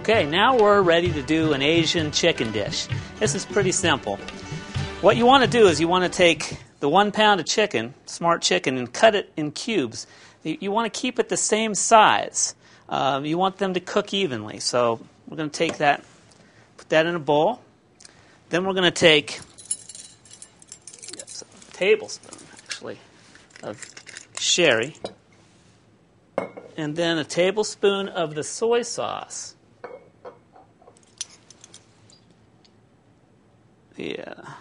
Okay, now we're ready to do an Asian chicken dish. This is pretty simple. What you want to do is you want to take the 1 pound of chicken, smart chicken, and cut it in cubes. You want to keep it the same size. You want them to cook evenly. So we're going to take that, put that in a bowl. Then we're going to take a tablespoon, actually, of sherry. And then a tablespoon of the soy sauce. Yeah.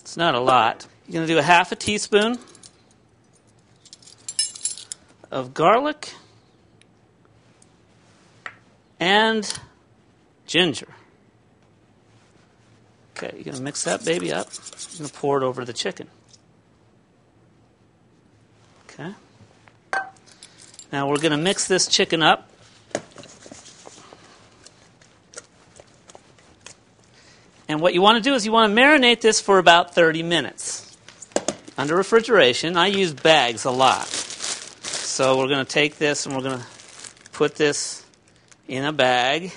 It's not a lot. You're going to do a half a teaspoon of garlic and ginger. Okay, you're going to mix that baby up. You're going to pour it over the chicken. Okay. Now we're going to mix this chicken up. And what you want to do is you want to marinate this for about 30 minutes. Under refrigeration, I use bags a lot. So we're going to take this and we're going to put this in a bag.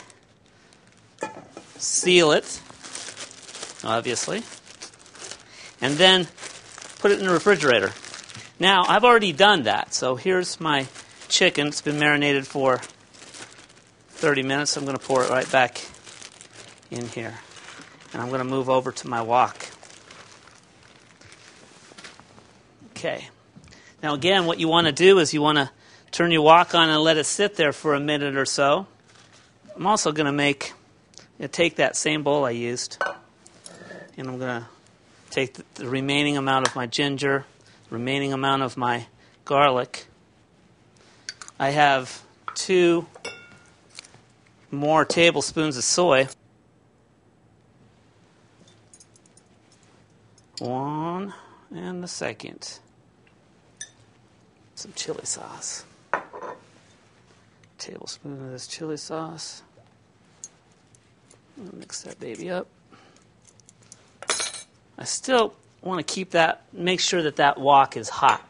Seal it, obviously. And then put it in the refrigerator. Now, I've already done that. So here's my chicken. It's been marinated for 30 minutes. I'm going to pour it right back in here. And I'm going to move over to my wok. Okay. Now again, what you want to do is you want to turn your wok on and let it sit there for a minute or so. I'm also going to take that same bowl I used, and I'm going to take the remaining amount of my ginger, remaining amount of my garlic. I have 2 more tablespoons of soy. 1 and the second. Some chili sauce. Tablespoon of this chili sauce. Mix that baby up. I still want to keep that, make sure that that wok is hot.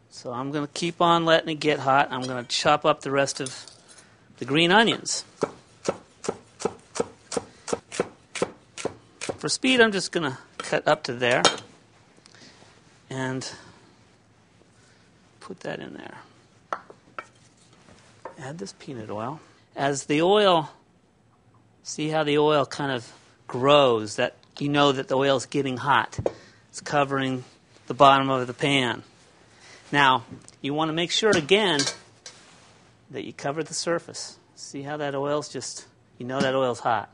So I'm going to keep on letting it get hot. I'm going to chop up the rest of the green onions. For speed, I'm just going to cut up to there and put that in there. Add this peanut oil. As the oil, see how the oil kind of grows, that you know that the oil is getting hot. It's covering the bottom of the pan. Now, you want to make sure again that you cover the surface. See how that oil's just, you know that oil's hot.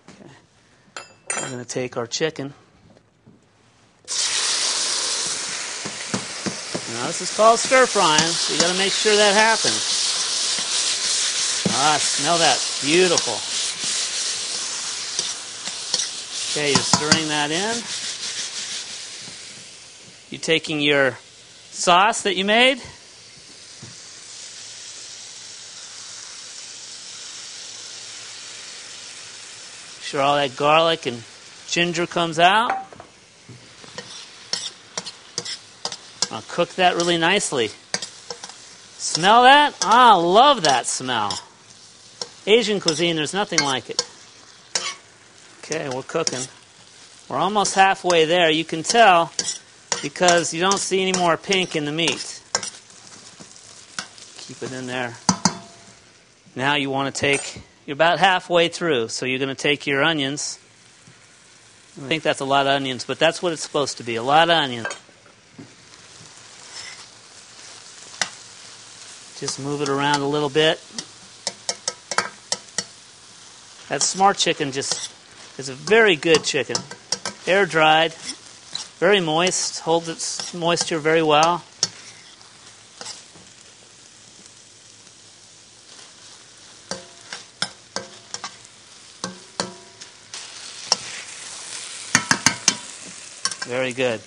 Okay. We're going to take our chicken. Now this is called stir frying, so you got to make sure that happens. Ah, smell that. Beautiful. Okay, you're stirring that in. You're taking your sauce that you made. Sure all that garlic and ginger comes out. I'll cook that really nicely. Smell that? Ah, I love that smell. Asian cuisine, there's nothing like it. Okay, we're cooking. We're almost halfway there. You can tell because you don't see any more pink in the meat. Keep it in there. Now you want to take, you're about halfway through, so you're going to take your onions. I think that's a lot of onions, but that's what it's supposed to be, a lot of onions. Just move it around a little bit. That smart chicken just is a very good chicken. Air dried, very moist, holds its moisture very well. Very good.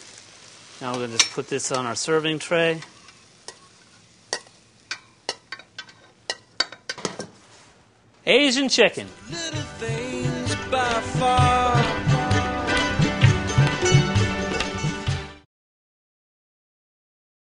Now we're going to just put this on our serving tray. Asian chicken. Little things by far